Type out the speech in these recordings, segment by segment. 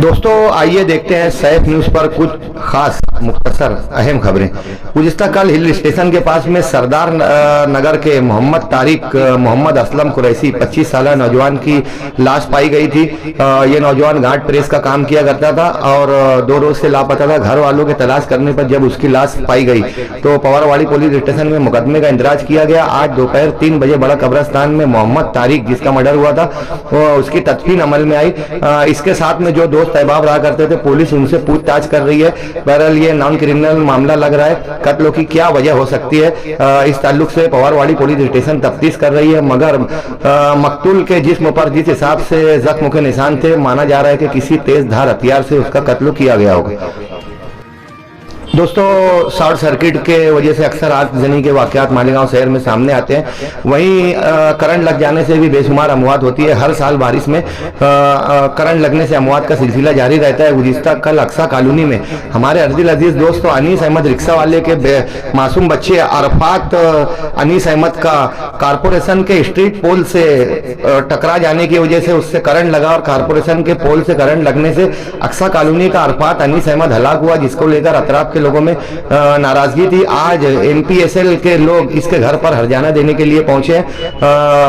दोस्तों आइए देखते हैं सैफ न्यूज पर कुछ खास मुख्तसर अहम खबरें। गुज़िश्ता कल हिल स्टेशन के पास में सरदार नगर के मोहम्मद तारिक मोहम्मद असलम कुरैशी 25 साल नौजवान की लाश पाई गई थी। ये नौजवान गार्ड प्रेस का काम किया करता था और 2 रोज से लापता था। घर वालों के तलाश करने पर जब उसकी लाश पाई गई तो पवारवाड़ी पुलिस स्टेशन में मुकदमे का इंदराज किया गया। आज दोपहर 3 बजे बड़ा कब्रिस्तान में मोहम्मद तारिक जिसका मर्डर हुआ था उसकी तदफीन अमल में आई। इसके साथ में जो दोस्त अहबाब रहा करते थे पुलिस उनसे पूछताछ कर रही है। बहरहाल ये नॉन क्रिमिनल मामला लग रहा है। कत्लों की क्या वजह हो सकती है इस ताल्लुक से पवारवाड़ी पुलिस स्टेशन तफ्तीश कर रही है, मगर मकतूल के जिस्म पर जिस हिसाब से जख्म के निशान थे माना जा रहा है कि किसी तेज धार हथियार से उसका कत्ल किया गया होगा। दोस्तों शॉर्ट सर्किट के वजह से अक्सर आगजनी के वाकयात मालेगांव शहर में सामने आते हैं। वहीं करंट लग जाने से भी बेशुमार अमवात होती है। हर साल बारिश में करंट लगने से अमवात का सिलसिला जारी रहता है। गुज़िश्ता कल अक्सा कॉलोनी में हमारे अर्दिल अजीज दोस्त अनीस अहमद रिक्शा वाले के मासूम बच्चे अरफात अनीस अहमद का कारपोरेशन के स्ट्रीट पोल से टकरा जाने की वजह से उससे करंट लगा और कारपोरेशन के पोल से करंट लगने से अक्सा कॉलोनी का अरफात अनीस अहमद हलाक हुआ, जिसको लेकर अतराफ के लोगों में नाराजगी थी। आज एमपीएसएल के लोग इसके घर पर हरजाना देने के लिए पहुंचे।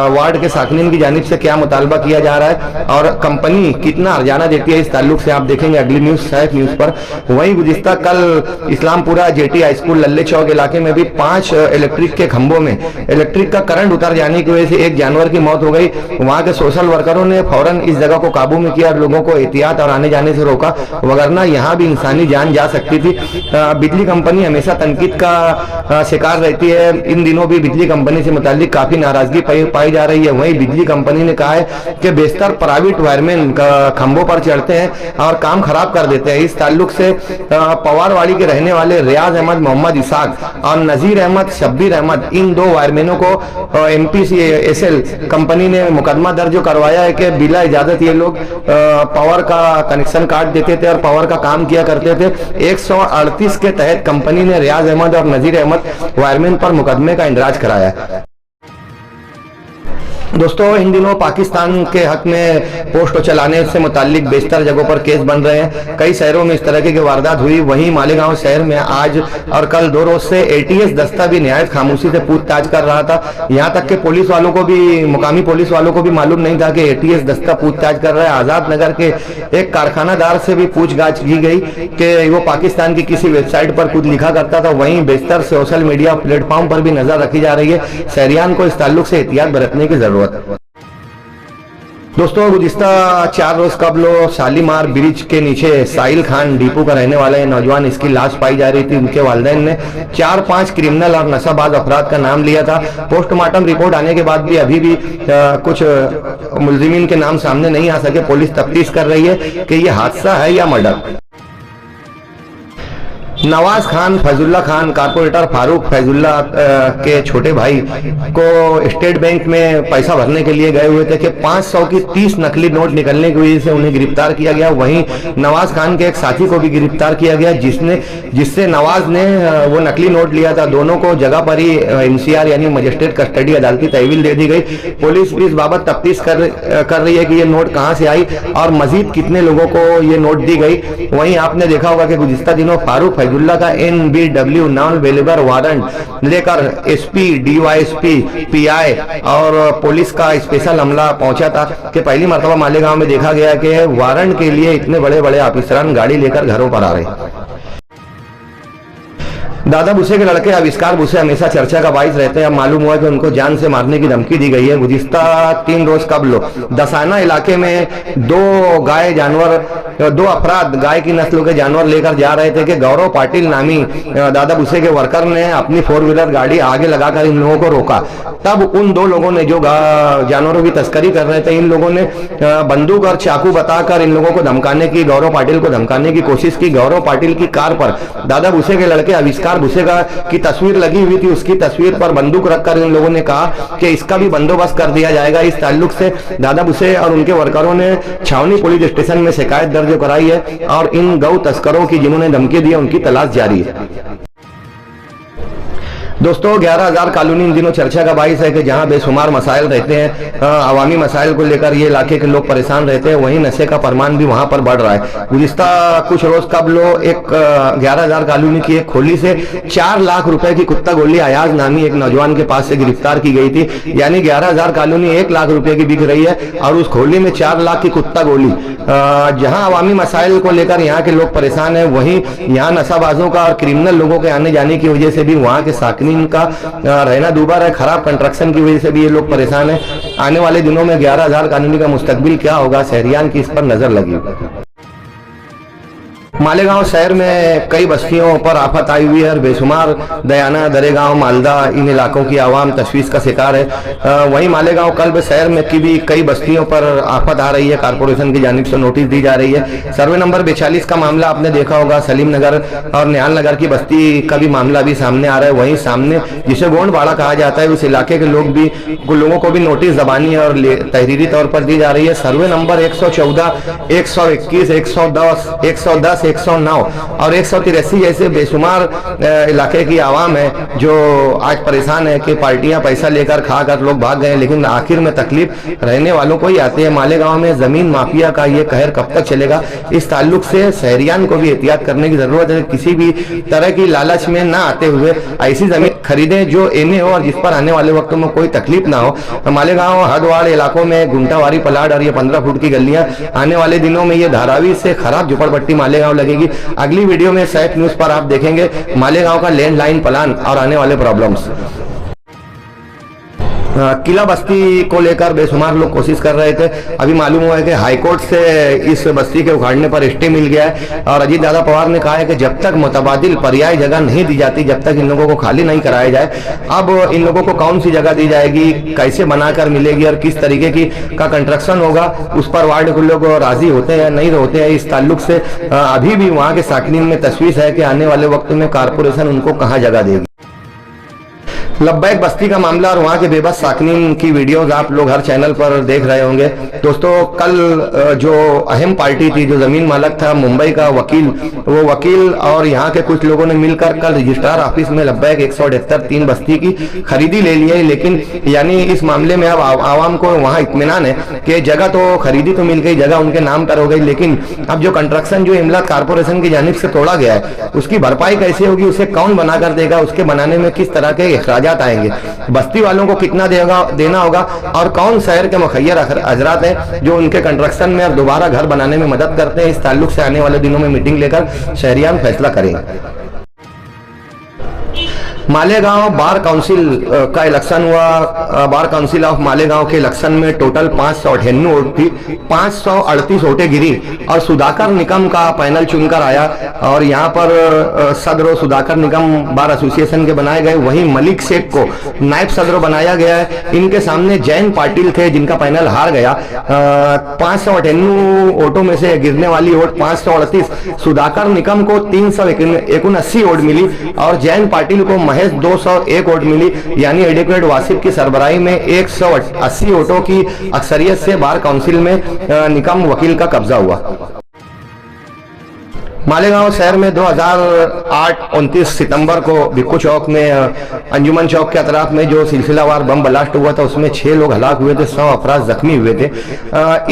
वार्ड के साकिनीन की जानिब से क्या मुतालबा किया जा रहा है और कंपनी कितना हरजाना देती है इस ताल्लुक से आप देखेंगे अगली न्यूज सैफ न्यूज पर। वहीं गुज़िश्ता कल इस्लामपुरा जेटी हाई स्कूल लल्ले चौक इलाके में भी 5 इलेक्ट्रिक के खंभों में इलेक्ट्रिक का करंट उतर जाने की वजह से एक जानवर की मौत हो गई। वहां के सोशल वर्करों ने फौरन इस जगह को काबू में किया और लोगों को एहतियात और आने जाने से रोका, वगरना यहाँ भी इंसानी जान जा सकती थी। बिजली कंपनी हमेशा तनकीद का शिकार रहती है। इन दिनों भी बिजली कंपनी से मुताल्लिक काफी नाराजगी पाई जा रही है। वहीं बिजली कंपनी ने कहा है कि बेशतर प्राइवेट वायरमैन खंभों पर चढ़ते हैं और काम खराब कर देते हैं। इस ताल्लुक से पवारवाड़ी के रहने वाले रियाज अहमद मोहम्मद इसाक और नजीर अहमद शब्बीर अहमद इन 2 वायरमैनों को एमपीएसएल कंपनी ने मुकदमा दर्ज करवाया है कि बिला इजाजत ये लोग पावर का कनेक्शन काट देते थे और पावर का काम किया करते थे। 138 के तहत कंपनी ने रियाज अहमद और नजीर अहमद वायरमैन पर मुकदमे का इंदराज कराया है। दोस्तों इन दिनों पाकिस्तान के हक में पोस्ट चलाने से मुताल्लिक बेशतर जगहों पर केस बन रहे हैं। कई शहरों में इस तरह की वारदात हुई। वहीं मालेगांव शहर में आज और कल 2 रोज से एटीएस दस्ता भी निहायत खामोशी से पूछताछ कर रहा था। यहां तक कि पुलिस वालों को भी मुकामी पुलिस वालों को भी मालूम नहीं था कि एटीएस दस्ता पूछताछ कर रहा है। आजाद नगर के एक कारखानादार से भी पूछताछ की गई कि वो पाकिस्तान की किसी वेबसाइट पर कुछ लिखा करता था। वहीं बेशतर सोशल मीडिया प्लेटफॉर्म पर भी नजर रखी जा रही है। शहरियान को इस ताल्लुक से एहतियात बरतने की जरूरत। दोस्तों गुज़िश्ता 4 रोज कबल शालीमार ब्रिज के नीचे साहिल खान डिपो का रहने वाला नौजवान इसकी लाश पाई जा रही थी। उनके वालिदैन ने 4-5 क्रिमिनल और नशाबाज अफराद का नाम लिया था। पोस्टमार्टम रिपोर्ट आने के बाद भी अभी भी कुछ मुल्जिमीन के नाम सामने नहीं आ सके। पुलिस तफ्तीश कर रही है कि यह हादसा है या मर्डर। नवाज खान फैजुल्ला खान कारपोरेटर फारूक फैजुल्ला के छोटे भाई को स्टेट बैंक में पैसा भरने के लिए गए हुए थे कि 500 की 30 नकली नोट निकलने की वजह से उन्हें गिरफ्तार किया गया। वहीं नवाज खान के एक साथी को भी गिरफ्तार किया गया जिससे नवाज ने वो नकली नोट लिया था। दोनों को जगह पर ही एमसीआर यानी मजिस्ट्रेट कस्टडी अदालती तहवील दे दी गई। पुलिस इस बाबत तफ्तीश कर रही है कि ये नोट कहां से आई और मजीद कितने लोगों को ये नोट दी गई। वहीं आपने देखा होगा कि गुज़िश्ता दिनों फारूक फैजुल्ला का NBW नॉन अवेलेबल वारंट लेकर एसपी डीवाईएसपी पीआई और पुलिस का स्पेशल अमला पहुंचा था कि पहली मर्तबा मालेगांव में देखा गया कि वारंट के लिए इतने बड़े बड़े ऑफिसरान गाड़ी लेकर घरों पर आ रहे। दादा भूसे के लड़के आविष्कार भूसे हमेशा चर्चा का बाइस रहते हैं। अब मालूम हुआ कि उनको जान से मारने की धमकी दी गई है। गुज़िश्ता 3 रोज कबल दसाना इलाके में 2 अफराद गाय की नस्लों के जानवर लेकर जा रहे थे कि गौरव पाटिल नामी दादा भूसे के वर्कर ने अपनी 4 व्हीलर गाड़ी आगे लगाकर इन लोगों को रोका। तब उन 2 लोगों ने जो जानवरों की तस्करी कर रहे थे इन लोगों ने बंदूक और चाकू बताकर इन लोगों को धमकाने की गौरव पाटिल को धमकाने की कोशिश की। गौरव पाटिल की कार पर दादा भूसे के लड़के आविष्कार भूसे की तस्वीर लगी हुई थी। उसकी तस्वीर पर बंदूक रखकर इन लोगों ने कहा कि इसका भी बंदोबस्त कर दिया जाएगा। इस ताल्लुक से दादा भूसे और उनके वर्करों ने छावनी पुलिस स्टेशन में शिकायत दर्ज कराई है और इन गौ तस्करों की जिन्होंने धमकी दी उनकी तलाश जारी है। दोस्तों 11,000 कॉलोनी इन दिनों चर्चा का बाइस है कि जहां बेशुमार मसाइल रहते हैं, अवामी मसाइल को लेकर ये इलाके के लोग परेशान रहते हैं, वहीं नशे का प्रमाण भी वहां पर बढ़ रहा है। गुज़िश्ता कुछ रोज कबल एक 11,000 कॉलोनी की एक खोली से 4 लाख रुपए की कुत्ता गोली अयाज नामी एक नौजवान के पास से गिरफ्तार की गई थी। यानी 11,000 कॉलोनी 1 लाख रुपए की बिक रही है और उस खोली में 4 लाख की कुत्ता गोली। जहां अवामी मसाइल को लेकर यहाँ के लोग परेशान है, वहीं यहाँ नशाबाजों का और क्रिमिनल लोगों के आने जाने की वजह से भी वहाँ के साकिनीन का रहना दूभर है। खराब कंस्ट्रक्शन की वजह से भी ये लोग परेशान है। आने वाले दिनों में 11,000 कॉलोनी का मुस्तकबिल क्या होगा, शहरियान की इस पर नजर लगी। मालेगांव शहर में कई बस्तियों पर आफत आई हुई है और बेशुमार दयाना, दरेगांव, मालदा इन इलाकों की आवाम तशवीश का शिकार है। वहीं मालेगांव कल्ब शहर में की भी कई बस्तियों पर आफत आ रही है। कारपोरेशन की जानिब से नोटिस दी जा रही है। सर्वे नंबर 42 का मामला आपने देखा होगा। सलीम नगर और निहाल नगर की बस्ती का भी मामला भी सामने आ रहा है। वहीं सामने जिसे गोंडवाड़ा कहा जाता है, उस इलाके के लोगों को भी नोटिस जबानी और तहरीरी तौर पर दी जा रही है। सर्वे नंबर 114, 121, 110, 109 और 183 जैसे बेशुमार इलाके की आवाम है जो आज परेशान है कि पार्टियां पैसा लेकर खाकर लोग भाग गए, लेकिन आखिर में तकलीफ रहने वालों को ही आती है। मालेगांव में जमीन माफिया का ये कहर कब तक चलेगा, इस ताल्लुक से शहरियान को भी एहतियात करने की जरूरत है। किसी भी तरह की लालच में ना आते हुए ऐसी जमीन खरीदें जो एने हो और जिस पर आने वाले वक्तों में कोई तकलीफ ना हो। मालेगांव हदवाड़ इलाकों में गुंटावारी प्लाट और ये 15 फुट की गलियां, आने वाले दिनों में ये धारावी से खराब झुपड़पट्टी मालेगांव लगेगी। अगली वीडियो में सैफ न्यूज पर आप देखेंगे मालेगांव का लैंडलाइन प्लान और आने वाले प्रॉब्लम्स। किला बस्ती को लेकर बेशुमार लोग कोशिश कर रहे थे। अभी मालूम हुआ है कि हाईकोर्ट से इस बस्ती के उखाड़ने पर स्टे मिल गया है और अजीत दादा पवार ने कहा है कि जब तक मुतबादिल पर्याय जगह नहीं दी जाती, जब तक इन लोगों को खाली नहीं कराया जाए, अब इन लोगों को कौन सी जगह दी जाएगी, कैसे बनाकर मिलेगी और किस तरीके की का कंस्ट्रक्शन होगा, उस पर वार्ड के लोग राजी होते हैं नहीं होते हैं। इस ताल्लुक से अभी भी वहाँ के साकिनीन में तशवीश है कि आने वाले वक्त में कारपोरेशन उनको कहाँ जगह देगी। लब्बैक बस्ती का मामला और वहाँ के बेबस साकिनीन की वीडियोस आप लोग हर चैनल पर देख रहे होंगे। दोस्तों कल जो अहम पार्टी थी, जो जमीन मालक था मुंबई का वकील, वो वकील और यहाँ के कुछ लोगों ने मिलकर कल रजिस्ट्रार ऑफिस में लब्बैक 178 बस्ती की खरीदी ले ली है। लेकिन यानी इस मामले में अब आवाम को वहाँ इत्मीनान है कि जगह तो खरीदी तो मिल गई, जगह उनके नाम पर हो गई, लेकिन अब जो कंस्ट्रक्शन जो इमलात कारपोरेशन की जानिब से तोड़ा गया है उसकी भरपाई कैसे होगी, उसे कौन बनाकर देगा, उसके बनाने में किस तरह के अखराजात आएंगे, बस्ती वालों को कितना देना होगा और कौन शहर के मुखैर हजरात हैं जो उनके कंस्ट्रक्शन में और दोबारा घर बनाने में मदद करते हैं। इस ताल्लुक से आने वाले दिनों में मीटिंग लेकर शहरियान फैसला करेंगे। मालेगांव बार काउंसिल का इलेक्शन हुआ। बार काउंसिल ऑफ मालेगांव के इलेक्शन में टोटल 598 वोट थी, 538 वोटें गिरी और सुधाकर निकम का पैनल चुनकर आया और यहाँ पर सदर सुधाकर निकम बार एसोसिएशन के बनाए गए। वहीं मलिक शेख को नायब सदर बनाया गया है। इनके सामने जैन पाटिल थे जिनका पैनल हार गया। 598 वोटों में से गिरने वाली वोट 538 सुधाकर निकम को 379 वोट मिली और जैन पाटिल को महज 201 वोट मिली। यानी एडवोकेट वासिफ की सरबराही में 180 वोटों की अक्सरियत से बार काउंसिल में निकम वकील का कब्जा हुआ। मालेगांव शहर में 2008 29 सितंबर को भिक्खू चौक में अंजुमन चौक के अतराफ में जो सिलसिलावार बम ब्लास्ट हुआ था उसमें 6 लोग हलाक हुए थे, 100 अफराद जख्मी हुए थे।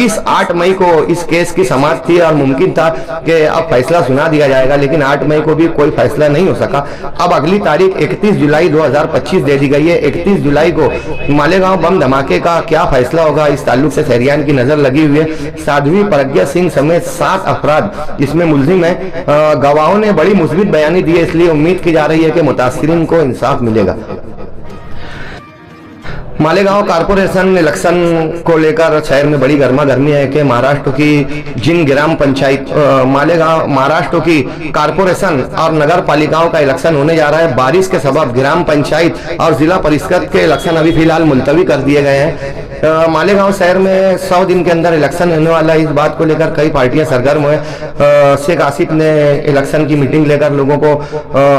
इस 8 मई को इस केस की समाप्त थी और मुमकिन था कि अब फैसला सुना दिया जाएगा, लेकिन 8 मई को भी कोई फैसला नहीं हो सका। अब अगली तारीख 31 जुलाई 2025 दे दी गई है। 31 जुलाई को मालेगांव बम धमाके का क्या फैसला होगा, इस ताल्लुक से शहरियान की नजर लगी हुई है। साध्वी प्रज्ञा सिंह समेत 7 अफराद इसमें मुलजिम है। गवाहों ने बड़ी मुस्बित बयानी दी है, इसलिए उम्मीद की जा रही है कि मुतासिरीन को इंसाफ मिलेगा। मालेगांव कारपोरेशन इलेक्शन को लेकर शहर में बड़ी गर्मा गर्मी है कि महाराष्ट्र की जिन ग्राम पंचायत मालेगांव महाराष्ट्र की कारपोरेशन और नगर पालिकाओं का इलेक्शन होने जा रहा है। बारिश के सबब ग्राम पंचायत और जिला परिषद के इलेक्शन अभी फिलहाल मुलतवी कर दिए गए हैं। मालेगांव शहर में 100 दिन के अंदर इलेक्शन होने वाला है। इस बात को लेकर कई पार्टियां सरगर्म हुए। शेख आसिफ ने इलेक्शन की मीटिंग लेकर लोगों को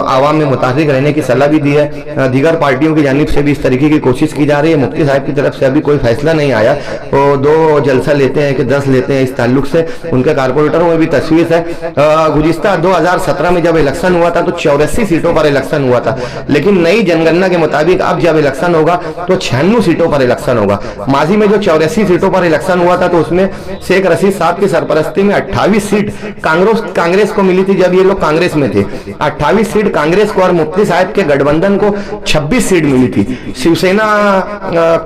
आवाम में मुताबिक रहने की सलाह भी दी है। दीगर पार्टियों की जानिब से भी इस तरीके की कोशिश की जा रही है। मुफ्ती साहब की तरफ से अभी कोई फैसला नहीं आया। वो 2 जलसा लेते हैं कि 10 लेते हैं, इस ताल्लुक से उनके कारपोरेटरों में भी तशवीश है। गुज़िश्ता 2017 में जब इलेक्शन हुआ था तो 84 सीटों पर इलेक्शन हुआ था, लेकिन नई जनगणना के मुताबिक अब जब इलेक्शन होगा तो 96 सीटों पर इलेक्शन होगा। माजी में जो 84 सीटों पर इलेक्शन हुआ था तो उसमें शेख रशीद साहब की सरपरस्ती में 28 सीट कांग्रेस को मिली थी जब ये लोग कांग्रेस में थे। 28 सीट कांग्रेस को और मुफ्ती साहब के गठबंधन को 26 सीट मिली थी। शिवसेना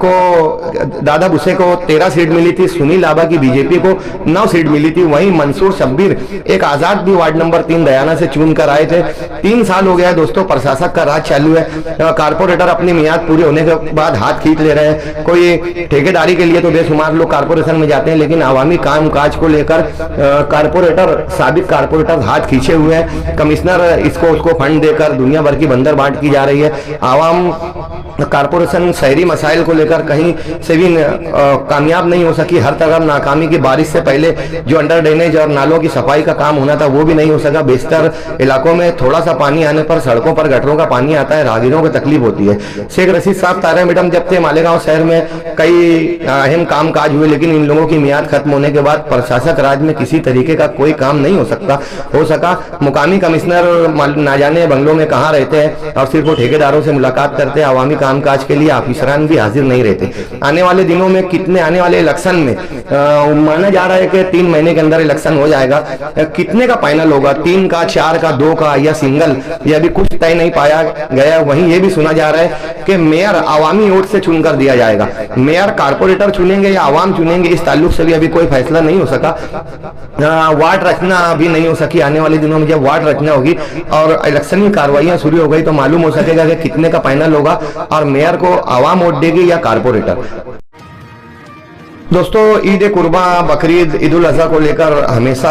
को दादा भुसे को 13 सीट मिली थी। सुनील लाबा की बीजेपी को 9 सीट मिली थी। वहीं मंसूर शब्बीर एक आजाद भी वार्ड नंबर 3 दयाना से चुन कर आए थे। 3 साल हो गया है दोस्तों, प्रशासक का राज चालू है। कारपोरेटर अपनी मियाद पूरी होने के बाद हाथ खींच ले रहे हैं। कोई ठेकेदारी के लिए तो बेशुमार लोग कारपोरेशन में जाते हैं, लेकिन आवामी काम काज को लेकर साबिक कारपोरेटर हाथ खींचे हुए हैं। कमिश्नर इसको उसको फंड देकर दुनिया भर की बंदर बाट की जा रही है। आवाम कारपोरेशन शहरी मसाइल को लेकर कहीं से भी कामयाब नहीं हो सकी। हर तरफ नाकामी की। बारिश से पहले जो अंडर ड्रेनेज और नालों की सफाई का काम होना था वो भी नहीं हो सका। बेशतर इलाकों में थोड़ा सा पानी आने पर सड़कों पर गटरों का पानी आता है, राहगीरों को तकलीफ होती है। शेख रशीद साहब तारा मैडम जब थे मालेगांव शहर में कई अहम काम काज हुए, लेकिन इन लोगों की मियाद खत्म होने के बाद प्रशासक राज में किसी तरीके का कोई काम नहीं हो सका। मुकामी कमिश्नर ना जाने बंगलों में कहाँ रहते हैं और सिर्फ वो ठेकेदारों से मुलाकात करते हैं। आवामी कामकाज के लिए ऑफिसरान भी हाजिर नहीं रहते। आने वाले दिनों में आने वाले इलेक्शन में माना जा रहा है कि 3 महीने के अंदर इलेक्शन हो जाएगा। कितने का फाइनल होगा, 3 का, 4 का, 2 का या सिंगल, यह भी कुछ तय नहीं पाया गया। वहीं ये भी सुना जा रहा है कि मेयर आवामी वोट से चुनकर दिया जाएगा। मेयर कारपोरेटर चुनेंगे या आवाम चुनेंगे, इस ताल्लुक से भी अभी कोई फैसला नहीं हो सका। वार्ड रचना अभी नहीं हो सकी। आने वाले दिनों में जब वार्ड रचना होगी और इलेक्शन की कार्रवाइयां शुरू हो गई तो मालूम हो सकेगा कि कितने का फाइनल होगा और मेयर को आवाम वोट देगी या कारपोरेटर। दोस्तों, ईद कुर्बा, बकरीद, ईद उल अजहा को लेकर हमेशा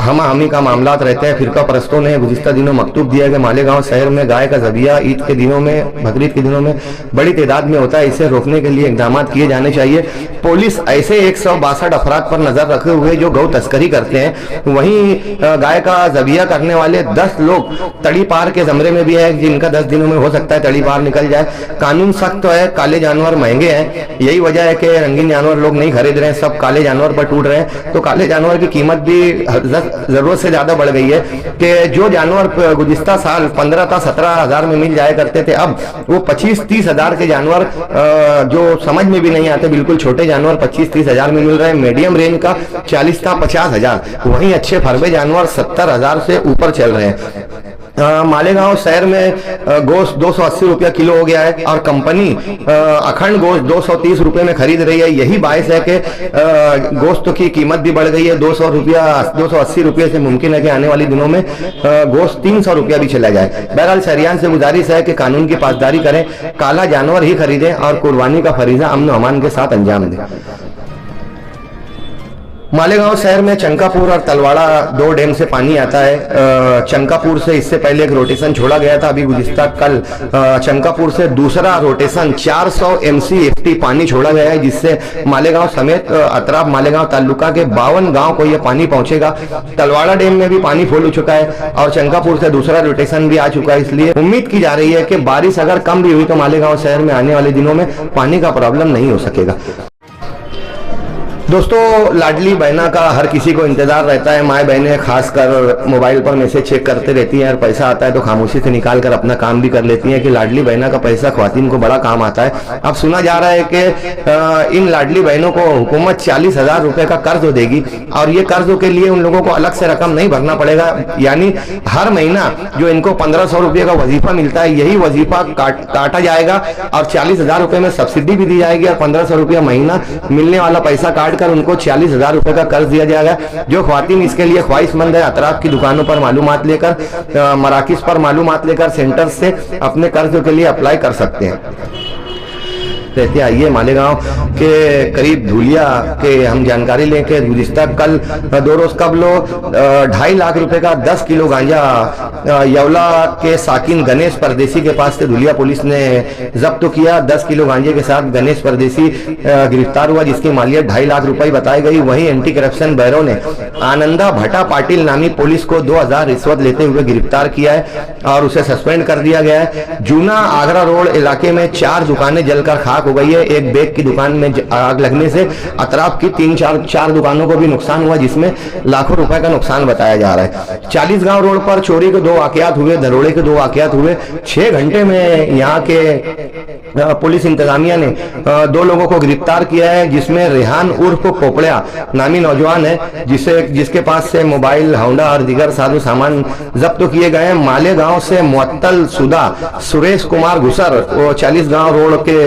हमी का मामलात रहते हैं। फिरका परस्तों ने गुज़िश्ता दिनों मकतूब दिया कि मालेगांव शहर में गाय का ज़बिया ईद के दिनों में, बकरीद के दिनों में बड़ी तादाद में होता है। इसे रोकने के लिए इक़दाम किए जाने चाहिए। पुलिस ऐसे 162 अफराद पर नजर रखे हुए जो गौ तस्करी करते हैं। वहीं गाय का ज़बिया करने वाले 10 लोग तड़ी पार के ज़मरे में भी है, जिनका 10 दिनों में हो सकता है तड़ी पार निकल जाए। कानून सख्त है, काले जानवर महंगे हैं। यही वजह है कि रंगीन जानवर लोग नहीं खरीद रहे हैं, सब काले जानवर पर टूट रहे हैं। तो काले जानवर की कीमत भी जरूरत से ज्यादा बढ़ गई है कि जो जानवर गुज़िश्ता साल 15 था 17 हजार में मिल जाया करते थे, अब वो 25-30 हजार के जानवर जो समझ में भी नहीं आते, बिल्कुल छोटे जानवर 25-30 हजार में मिल रहे हैं। मीडियम रेंज का 40 था 50 हजार, वहीं अच्छे फरबे जानवर 70 हजार से ऊपर चल रहे हैं। मालेगांव शहर में गोश्त 280 रुपया किलो हो गया है और कंपनी अखंड गोश्त 230 रुपए में खरीद रही है। यही बायस है कि गोश्त की कीमत भी बढ़ गई है। 280 रुपये से मुमकिन है कि आने वाले दिनों में गोश्त 300 रुपया भी चला जाए। बहरहाल शहरियान से गुजारिश है कि कानून की पासदारी करें, काला जानवर ही खरीदें और कुर्बानी का फरीजा अमन अमान के साथ अंजाम दें। मालेगांव शहर में चंकापुर और तलवाड़ा 2 डैम से पानी आता है। चंकापुर से इससे पहले एक रोटेशन छोड़ा गया था। अभी गुज़िश्ता कल चंकापुर से दूसरा रोटेशन 400 MCFT पानी छोड़ा गया है, जिससे मालेगांव समेत अतराफ मालेगांव तालुका के 52 गांव को यह पानी पहुंचेगा। तलवाड़ा डैम में भी पानी फुल हो चुका है और चंकापुर से दूसरा रोटेशन भी आ चुका है। इसलिए उम्मीद की जा रही है कि बारिश अगर कम भी हुई तो मालेगांव शहर में आने वाले दिनों में पानी का प्रॉब्लम नहीं हो सकेगा। दोस्तों, लाडली बहना का हर किसी को इंतजार रहता है। माए बहनें खासकर मोबाइल पर मैसेज चेक करते रहती हैं और पैसा आता है तो खामोशी से निकाल कर अपना काम भी कर लेती हैं कि लाडली बहना का पैसा ख्वातीन को बड़ा काम आता है। अब सुना जा रहा है कि इन लाडली बहनों को हुकूमत 40,000 रुपए का कर्ज देगी और ये कर्जों के लिए उन लोगों को अलग से रकम नहीं भरना पड़ेगा। यानी हर महीना जो इनको 1500 रुपये का वजीफा मिलता है, यही वजीफा काटा जाएगा और 40,000 रुपए में सब्सिडी भी दी जाएगी और 1500 रुपया महीना मिलने वाला पैसा काट कर उनको 40,000 रुपए का कर्ज दिया जाएगा। जो ख्वातीन इसके लिए ख्वाहिशमंद है, अतराफ की दुकानों पर मालूमात लेकर, मराकिज पर मालूमात लेकर सेंटर से अपने कर्ज के लिए अप्लाई कर सकते हैं। रहते हैं। आइए मालेगांव के करीब धुलिया के हम जानकारी लें कि गुज़िश्ता कल 2 रोज कबल 2.5 लाख रुपए का 10 किलो गांजा यवला के साकिन गणेश परदेसी के पास से धुलिया पुलिस ने जब्त किया। 10 किलो गांजे के साथ गणेश परदेसी गिरफ्तार हुआ, जिसकी मालियत 2.5 लाख रुपए बताई गई। वहीं एंटी करप्शन ब्यूरो ने आनंदा भट्टा पाटिल नामी पुलिस को 2000 रिश्वत लेते हुए गिरफ्तार किया है और उसे सस्पेंड कर दिया गया है। जूना आगरा रोड इलाके में 4 दुकानें जलकर खाक हो गई है। एक बैग की दुकान में आग लगने से अतराफ की 3-4 दुकानों को भी नुकसान हुआ, जिसमें लाखों रुपए का नुकसान बताया जा रहा है। 40 गांव रोड पर चोरी के 2 वाकयात हुए, दरोड़े के 2 वाकयात हुए। 6 घंटे में यहाँ के पुलिस इंतजामिया ने 2 लोगों को गिरफ्तार किया है, जिसमें रेहान उर्फ पोपड़िया नामी नौजवान है, जिसके पास से मोबाइल, होंडा और दीगर साधु सामान जब्त किए गए हैं। मालेगांव से मुअत्तल शुदा सुरेश कुमार घुसर, वो 40 गांव रोड के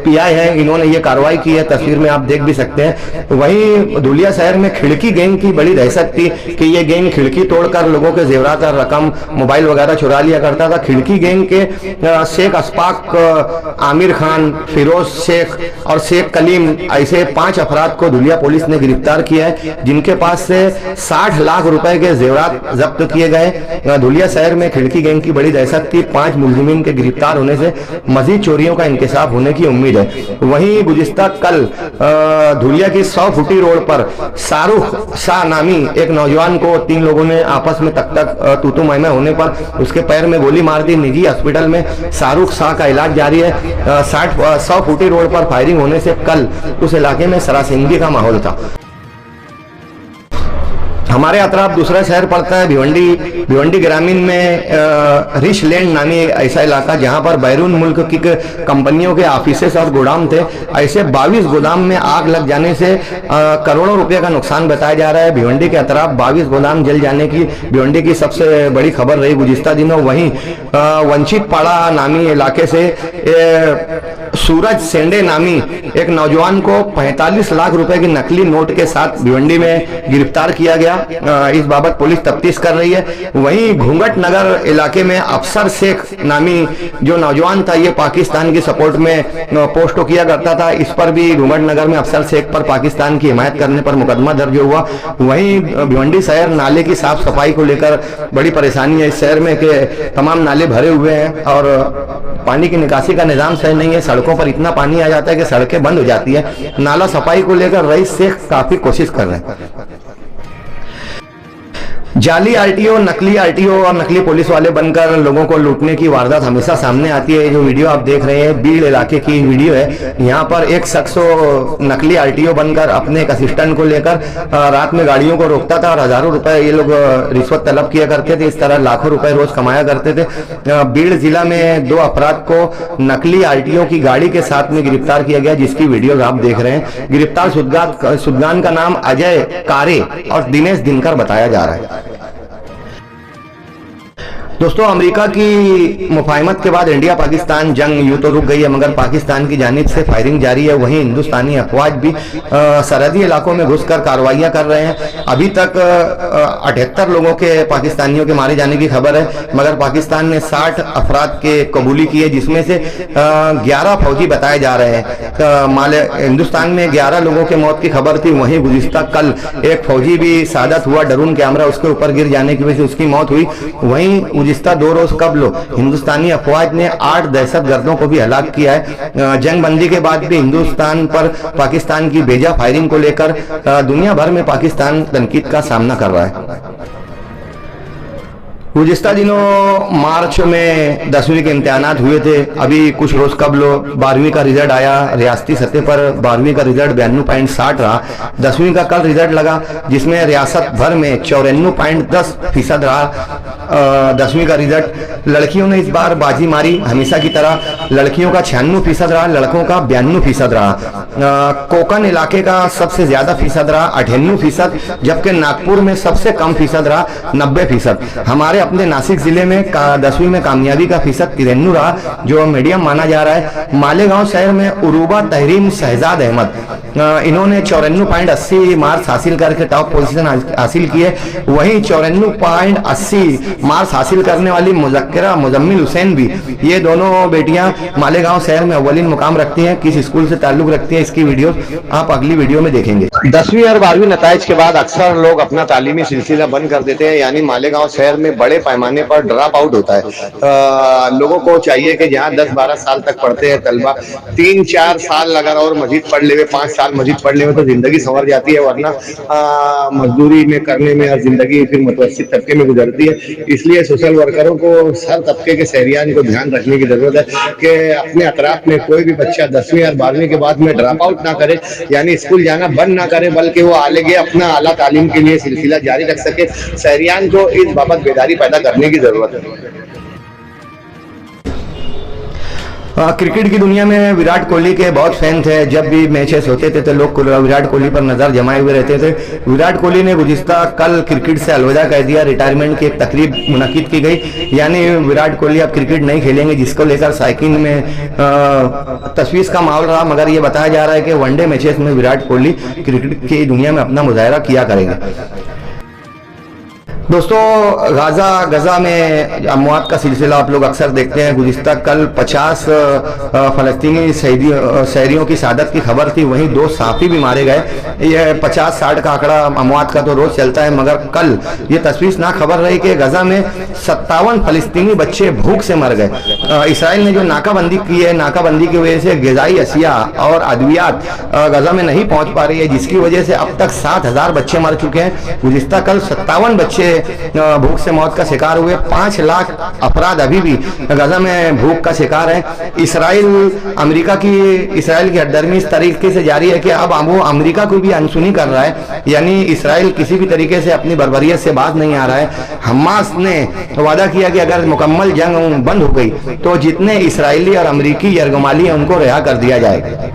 पीआई है, इन्होंने ये कार्रवाई की है, तस्वीर में आप देख भी सकते हैं। वहीं धुलिया शहर में खिड़की गैंग की बड़ी दहशत थी कि ये गैंग खिड़की तोड़कर लोगों के जेवरात और रकम, मोबाइल वगैरह चुरा लिया करता था। खिड़की गैंग के शेख अशफाक, आमिर खान, फिरोज शेख और शेख कलीम, ऐसे 5 अफराद को धुलिया पुलिस ने गिरफ्तार किया है, जिनके पास से 60 लाख रुपए के जेवरात जब्त किए गए। धुलिया शहर में खिड़की गैंग की बड़ी दहशत थी। 5 मुलजिमीन के गिरफ्तार होने से मजीद चोरियों का इंकशाफ होने की उम्मीद है। वहीं गुज़िश्ता कल धुलिया की 100 फुटी रोड पर शाहरुख शाह नामी एक नौजवान को 3 लोगों ने आपस में तक तूतू मैमे होने पर उसके पैर में गोली मार दी। निजी अस्पताल में शाहरुख शाह का इलाज जारी है। 100 फुटी रोड पर फायरिंग होने से कल उस इलाके में सरासिंगी का माहौल था। हमारे अतराफ दूसरा शहर पड़ता है भिवंडी ग्रामीण में रिच लैंड नामी ऐसा इलाका, जहां पर बैरून मुल्क की कंपनियों के ऑफिसेस और गोदाम थे। ऐसे 22 गोदाम में आग लग जाने से करोड़ों रुपए का नुकसान बताया जा रहा है। भिवंडी के अतराफ 22 गोदाम जल जाने की भिवंडी की सबसे बड़ी खबर रही गुज़िश्ता दिनों। वहीं वंचित पाड़ा नामी इलाके से सूरज सेंडे नामी एक नौजवान को 45 लाख रुपए की नकली नोट के साथ भिवंडी में गिरफ्तार किया गया। इस बाबत पुलिस तफ्तीश कर रही है। वहीं घूंघट नगर इलाके में अफसर शेख नामी जो नौजवान था, ये पाकिस्तान की सपोर्ट में पोस्ट किया करता था। इस पर भी घूंघट नगर में अफसर शेख पर पाकिस्तान की हिमायत करने पर मुकदमा दर्ज हुआ। वहीं भिवंडी शहर नाले की साफ सफाई को लेकर बड़ी परेशानी है इस शहर में कि तमाम नाले भरे हुए हैं और पानी की निकासी का निजाम सही नहीं है। सड़कों पर इतना पानी आ जाता है कि सड़कें बंद हो जाती है। नाला सफाई को लेकर रईस शेख काफी कोशिश कर रहे हैं। जाली आरटीओ, नकली आरटीओ और नकली पुलिस वाले बनकर लोगों को लूटने की वारदात हमेशा सामने आती है। जो वीडियो आप देख रहे हैं बीड़ इलाके की वीडियो है। यहाँ पर एक शख्स नकली आरटीओ बनकर अपने एक असिस्टेंट को लेकर रात में गाड़ियों को रोकता था और हजारों रुपए ये लोग रिश्वत तलब किया करते थे। इस तरह लाखों रुपए रोज कमाया करते थे। बीड़ जिला में 2 अफराद को नकली आरटीओ की गाड़ी के साथ में गिरफ्तार किया गया, जिसकी वीडियो आप देख रहे हैं। गिरफ्तार सुदगान का नाम अजय कारे और दिनेश दिनकर बताया जा रहा है। दोस्तों, अमेरिका की मुफाहिमत के बाद इंडिया पाकिस्तान जंग यूं तो रुक गई है, मगर पाकिस्तान की जानिब से फायरिंग जारी है। वहीं हिंदुस्तानी अफवाज भी सरहदी इलाकों में घुसकर कार्रवाइयां कर रहे हैं। अभी तक 78 लोगों के पाकिस्तानियों के मारे जाने की खबर है, मगर पाकिस्तान ने 60 अफराद के कबूली किए, जिसमें से 11 फौजी बताए जा रहे हैं। हिंदुस्तान में 11 लोगों के मौत की खबर थी। वहीं गुज़िश्ता कल एक फौजी भी शहादत हुआ। ड्रोन कैमरा उसके ऊपर गिर जाने की वजह से उसकी मौत हुई। वहीं गुज़िश्ता 2 रोज कबल हिंदुस्तानी अफवाज ने 8 दहशतगर्दों को भी हलाक किया है। जंगबंदी के बाद भी हिंदुस्तान पर पाकिस्तान की बेजा फायरिंग को लेकर दुनिया भर में पाकिस्तान तनकीद का सामना कर रहा है। गुज़िश्ता दिनों मार्च में 10वीं के इम्तिहानात हुए थे। अभी कुछ रोज कबल 12वीं का रिजल्ट आया। रियासती सतह पर 12वीं का रिजल्ट 92.60 रहा। 10वीं का कल रिजल्ट लगा, जिसमें रियासत भर में 94.10% रहा 10वीं का रिजल्ट। लड़कियों ने इस बार बाजी मारी। हमेशा की तरह लड़कियों का 96% रहा, लड़कों का 92% रहा। कोकन इलाके का सबसे ज्यादा फीसद रहा 98%, जबकि नागपुर में सबसे कम फीसद रहा 90%। हमारे अपने नासिक जिले में 10वीं में कामयाबी का फीसद 93 रहा, जो मीडियम माना जा रहा है। मालेगांव शहर में उरूबा तहरीम शहजाद अहमद, इन्होंने 94.80 मार्क्स हासिल करके टॉप पोजीशन हासिल की है। वहीं 94.80 मार्क्स हासिल करने वाली मुजक्किरा मुजम्मिल हुसैन भी, ये दोनों बेटियां मालेगांव शहर में अव्वलीन मुकाम रखती हैं। किस स्कूल से ताल्लुक रखती हैं, इसकी वीडियो आप अगली वीडियो में देखेंगे। 10वीं और 12वीं नताइज के बाद अक्सर लोग अपना तालीमी सिलसिला बंद कर देते हैं, यानी मालेगांव शहर में बड़े पैमाने पर ड्रॉप आउट होता है। लोगों को चाहिए कि जहाँ 10-12 साल तक पढ़ते हैं तलबा, 3-4 साल अगर और मजीद पढ़ ले, 5 साल मजीद पढ़ ले तो जिंदगी संवर जाती है, वरना मजदूरी में करने में और जिंदगी फिर मुतवस्सित तबके में गुजरती है। इसलिए सोशल वर्करों को हर तबके के शहरियान को ध्यान रखने की जरूरत है कि अपने अतराफ में कोई भी बच्चा 10वीं और 12वीं के बाद में ड्रॉप आउट ना करे, यानी स्कूल जाना बंद ना करे, बल्कि वो आगे अपना आला तालीम के लिए सिलसिला जारी रख सके। शहरियान को इस बाबत बेदारी पैदा करने की जरूरत है। क्रिकेट की दुनिया में विराट कोहली के बहुत फैन थे। जब भी मैचेस होते थे तो लोग विराट कोहली पर नजर जमाए हुए रहते थे। विराट कोहली ने गुज़िश्ता कल क्रिकेट से अलविदा कह दिया। रिटायरमेंट की एक तकरीब मुनक्किद की गई, यानी विराट कोहली अब क्रिकेट नहीं खेलेंगे, जिसको लेकर साइकिल में तशवीश का माहौल रहा। मगर ये बताया जा रहा है कि वनडे मैचेस में विराट कोहली क्रिकेट की दुनिया में अपना मुजाहरा किया करेंगे। दोस्तों, गजा में अमवात का सिलसिला आप लोग अक्सर देखते हैं। गुज़िश्ता कल 50 फलस्तीनी शहरियों की शहादत की खबर थी, वहीं 2 सहाफ़ी भी मारे गए। ये 50-60 का आंकड़ा अमवात का तो रोज चलता है, मगर कल ये तशवीशनाक खबर रही कि गजा में 57 फलस्तीनी बच्चे भूख से मर गए। इसराइल ने जो नाकाबंदी की है, नाकाबंदी की वजह से ग़िज़ाई अशिया और अद्वियात गजा में नहीं पहुंच पा रही है, जिसकी वजह से अब तक 7,000 बच्चे मर चुके हैं। गुज़िश्ता कल 57 बच्चे भूख से मौत का शिकार हुए। 5 लाख अफराद अभी भी गजा में भूख का शिकार है। अमेरिका की हटदर्मी इस तरीके से जारी है कि अब वो अमेरिका को भी अनसुनी कर रहा है, यानी इसराइल किसी भी तरीके से अपनी बर्बरियत से बात नहीं आ रहा है। हमास ने वादा किया कि अगर मुकम्मल जंग बंद हो गई तो जितने इसराइली और अमेरिकी यरगमाली हैं उनको रिहा कर दिया जाएगा।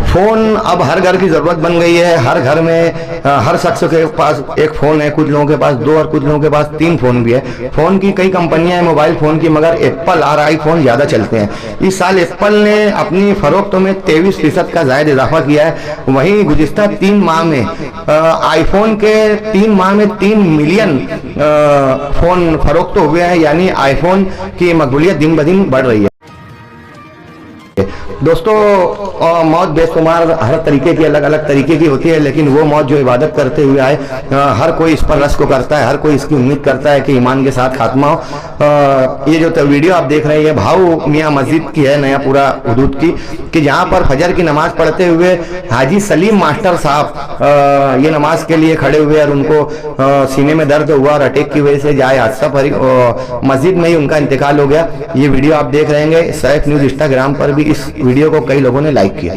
फोन अब हर घर की जरूरत बन गई है। हर घर में हर शख्स के पास एक फोन है, कुछ लोगों के पास 2 और कुछ लोगों के पास 3 फोन भी है। फोन की कई कंपनियां हैं मोबाइल फोन की, मगर एप्पल और आईफोन ज्यादा चलते हैं। इस साल एप्पल ने अपनी फरोख्त में 23% का जायद इजाफा किया है। वहीं गुज़िश्ता 3 माह में आईफोन के 3 माह में 3 मिलियन फोन फरोख्त हुए हैं, यानी आईफोन की मकबूलियत दिन ब दिन बढ़ रही है। दोस्तों, मौत बेशुमार हर तरीके की अलग अलग तरीके की होती है, लेकिन वो मौत जो इबादत करते हुए आए, हर कोई इस पर रस को करता है, हर कोई इसकी उम्मीद करता है कि ईमान के साथ खात्मा हो। ये जो वीडियो आप देख रहे हैं, भाऊ मियाँ मस्जिद की है, नया पूरा हुदूद की, कि जहाँ पर फजर की नमाज पढ़ते हुए हाजी सलीम मास्टर साहब ये नमाज के लिए खड़े हुए और उनको सीने में दर्द हुआ और अटैक की वजह से जाए हादसा पर मस्जिद में ही उनका इंतकाल हो गया। ये वीडियो आप देख रहे हैं। सैफ न्यूज़ इंस्टाग्राम पर भी इस वीडियो को कई लोगों ने लाइक किया।